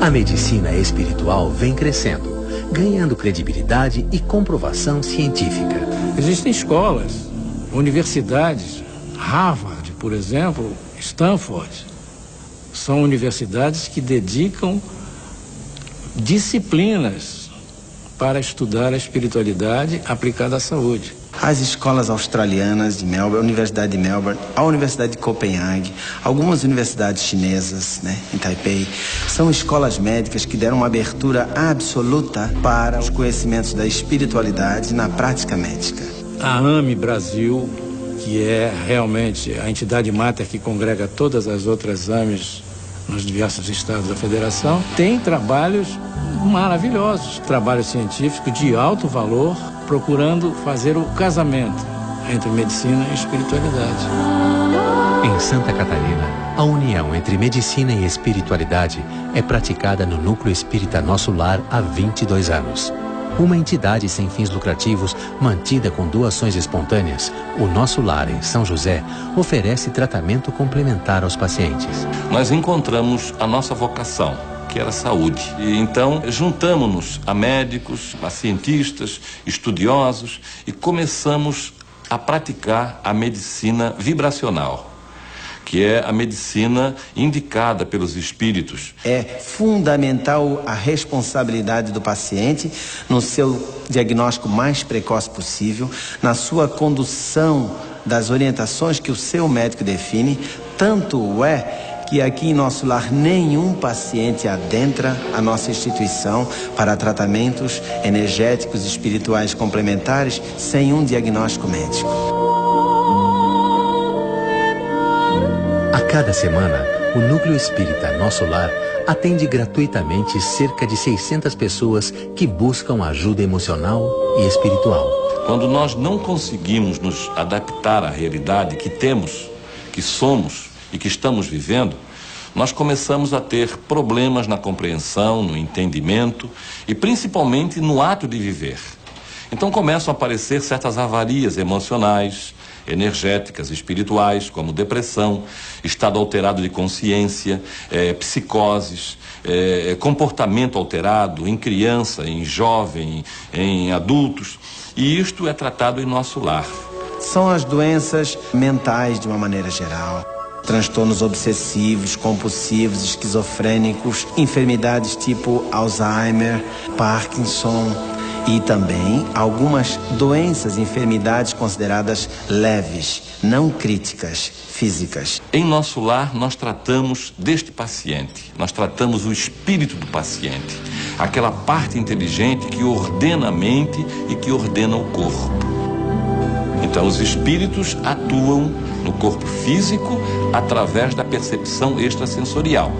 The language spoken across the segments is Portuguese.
A medicina espiritual vem crescendo, ganhando credibilidade e comprovação científica. Existem escolas, universidades, Harvard, por exemplo, Stanford. São universidades que dedicam disciplinas para estudar a espiritualidade aplicada à saúde. As escolas australianas de Melbourne, a Universidade de Melbourne, a Universidade de Copenhague, algumas universidades chinesas, em Taipei, são escolas médicas que deram uma abertura absoluta para os conhecimentos da espiritualidade na prática médica. A AME Brasil, que é realmente a entidade máter que congrega todas as outras AMEs nos diversos estados da federação, tem trabalhos maravilhosos, trabalhos científicos de alto valor, procurando fazer o casamento entre medicina e espiritualidade. Em Santa Catarina, a união entre medicina e espiritualidade é praticada no Núcleo Espírita Nosso Lar há 22 anos. Uma entidade sem fins lucrativos, mantida com doações espontâneas, o Nosso Lar, em São José, oferece tratamento complementar aos pacientes. Nós encontramos a nossa vocação, que era a saúde. E então juntamos-nos a médicos, a cientistas, estudiosos e começamos a praticar a medicina vibracional, que é a medicina indicada pelos espíritos. É fundamental a responsabilidade do paciente no seu diagnóstico mais precoce possível, na sua condução das orientações que o seu médico define, tanto é que aqui em Nosso Lar nenhum paciente adentra a nossa instituição para tratamentos energéticos e espirituais complementares sem um diagnóstico médico. A cada semana, o Núcleo Espírita Nosso Lar atende gratuitamente cerca de 600 pessoas que buscam ajuda emocional e espiritual. Quando nós não conseguimos nos adaptar à realidade que temos, que somos e que estamos vivendo, nós começamos a ter problemas na compreensão, no entendimento e principalmente no ato de viver. Então começam a aparecer certas avarias emocionais, energéticas, espirituais, como depressão, estado alterado de consciência, psicoses, comportamento alterado em criança, em jovem, em adultos. E isto é tratado em Nosso Lar. São as doenças mentais de uma maneira geral. Transtornos obsessivos, compulsivos, esquizofrênicos, enfermidades tipo Alzheimer, Parkinson e também algumas doenças e enfermidades consideradas leves, não críticas, físicas. Em Nosso Lar nós tratamos deste paciente, nós tratamos o espírito do paciente, aquela parte inteligente que ordena a mente e que ordena o corpo. Então os espíritos atuam no corpo físico através da percepção extrasensorial,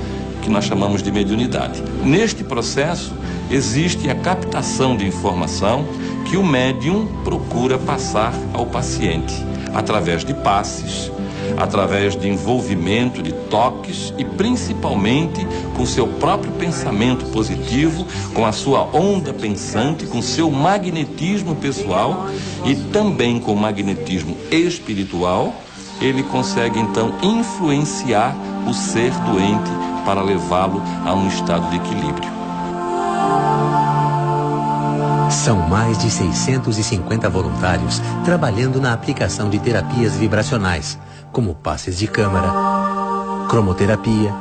que nós chamamos de mediunidade. Neste processo existe a captação de informação que o médium procura passar ao paciente, através de passes, através de envolvimento, de toques e principalmente com seu próprio pensamento positivo, com a sua onda pensante, com seu magnetismo pessoal e também com o magnetismo espiritual. Ele consegue então influenciar o ser doente para levá-lo a um estado de equilíbrio. São mais de 650 voluntários trabalhando na aplicação de terapias vibracionais, como passes de câmara, cromoterapia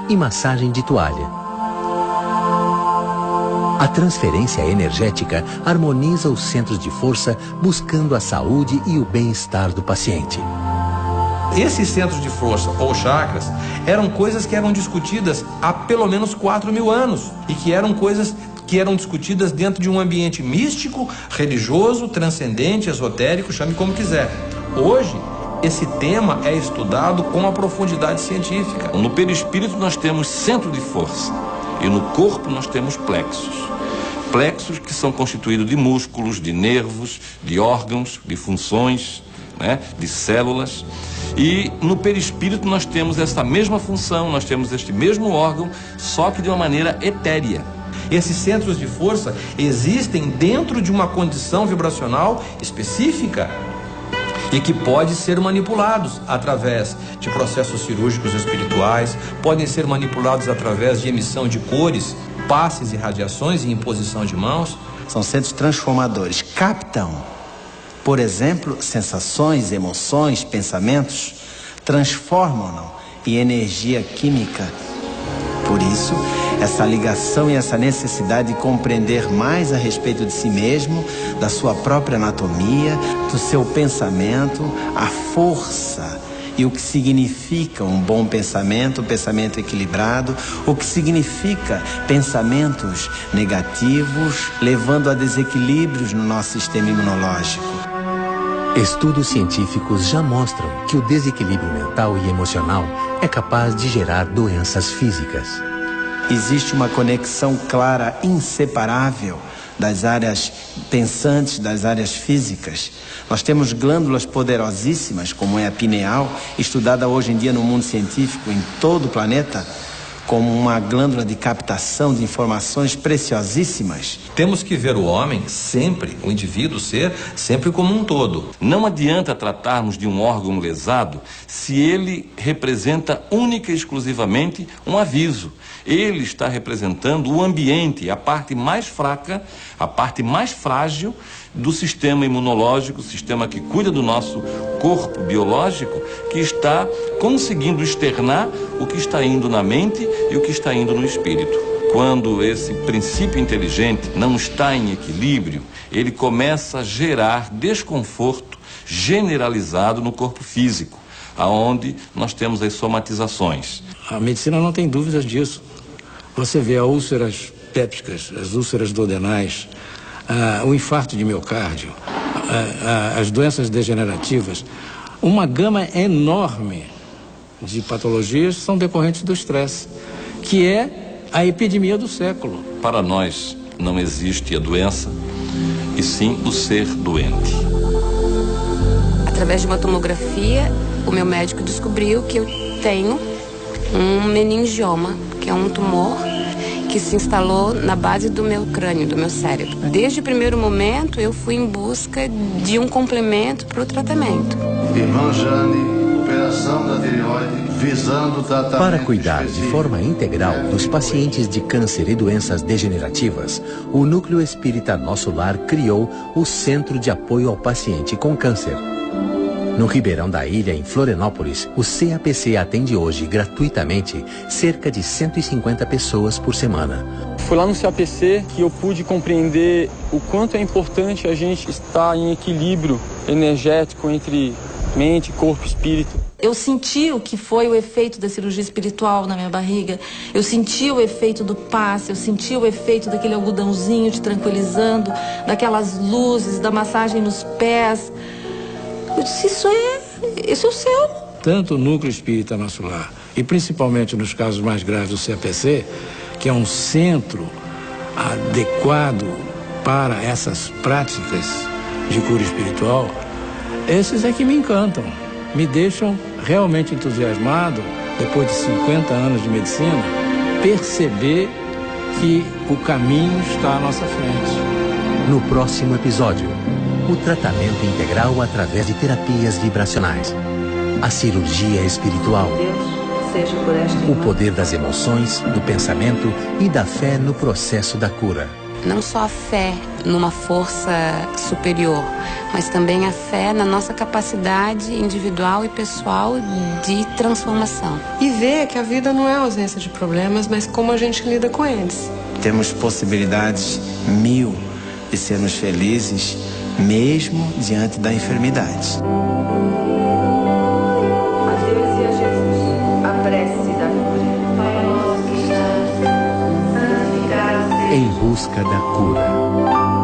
e massagem de toalha. A transferência energética harmoniza os centros de força, buscando a saúde e o bem-estar do paciente. Esses centros de força, ou chakras, eram coisas que eram discutidas há pelo menos 4.000 anos e que eram coisas que eram discutidas dentro de um ambiente místico, religioso, transcendente, esotérico, chame como quiser. Hoje, esse tema é estudado com uma profundidade científica. No perispírito nós temos centro de força e no corpo nós temos plexos. Plexos que são constituídos de músculos, de nervos, de órgãos, de funções, de células. E no perispírito nós temos essa mesma função, nós temos este mesmo órgão, só que de uma maneira etérea. Esses centros de força existem dentro de uma condição vibracional específica. e que pode ser manipulados através de processos cirúrgicos espirituais, podem ser manipulados através de emissão de cores, passes e radiações e imposição de mãos. São centros transformadores. Captam, por exemplo, sensações, emoções, pensamentos, transformam-no em energia química. Por isso, essa ligação e essa necessidade de compreender mais a respeito de si mesmo, da sua própria anatomia, do seu pensamento, a força e o que significa um bom pensamento, um pensamento equilibrado, o que significa pensamentos negativos, levando a desequilíbrios no nosso sistema imunológico. Estudos científicos já mostram que o desequilíbrio mental e emocional é capaz de gerar doenças físicas. Existe uma conexão clara, inseparável das áreas pensantes, das áreas físicas. Nós temos glândulas poderosíssimas, como é a pineal, estudada hoje em dia no mundo científico em todo o planeta, como uma glândula de captação de informações preciosíssimas. Temos que ver o homem sempre, o indivíduo ser sempre como um todo. Não adianta tratarmos de um órgão lesado se ele representa única e exclusivamente um aviso. Ele está representando o ambiente, a parte mais fraca, a parte mais frágil do sistema imunológico, o sistema que cuida do nosso corpo biológico, que está conseguindo externar o que está indo na mente e o que está indo no espírito. Quando esse princípio inteligente não está em equilíbrio, ele começa a gerar desconforto generalizado no corpo físico, aonde nós temos as somatizações. A medicina não tem dúvidas disso. Você vê as úlceras pépticas, as úlceras duodenais, o infarto de miocárdio, as doenças degenerativas, uma gama enorme de patologias são decorrentes do estresse, que é a epidemia do século. Para nós não existe a doença, e sim o ser doente. Através de uma tomografia, o meu médico descobriu que eu tenho um meningioma, que é um tumor que se instalou na base do meu crânio, do meu cérebro. Desde o primeiro momento, eu fui em busca de um complemento para o tratamento. Irmã Jane, operação da tireoide, visando o tratamento. Para cuidar de forma integral dos pacientes de câncer e doenças degenerativas, o Núcleo Espírita Nosso Lar criou o Centro de Apoio ao Paciente com Câncer. No Ribeirão da Ilha, em Florianópolis, o CAPC atende hoje gratuitamente cerca de 150 pessoas por semana. Foi lá no CAPC que eu pude compreender o quanto é importante a gente estar em equilíbrio energético entre mente, corpo e espírito. Eu senti o que foi o efeito da cirurgia espiritual na minha barriga. Eu senti o efeito do passe, eu senti o efeito daquele algodãozinho te tranquilizando, daquelas luzes, da massagem nos pés. Eu disse, esse é o céu. Tanto o Núcleo Espírita Nosso Lar, e principalmente nos casos mais graves do CAPC, que é um centro adequado para essas práticas de cura espiritual, esses é que me encantam, me deixam realmente entusiasmado, depois de 50 anos de medicina, perceber que o caminho está à nossa frente. No próximo episódio, o tratamento integral através de terapias vibracionais, a cirurgia espiritual, o poder das emoções, do pensamento e da fé no processo da cura. Não só a fé numa força superior, mas também a fé na nossa capacidade individual e pessoal de transformação. E ver que a vida não é a ausência de problemas, mas como a gente lida com eles. Temos possibilidades 1000 de sermos felizes, mesmo diante da enfermidade. A Deus e a Jesus, a prece da cura. Em busca da cura.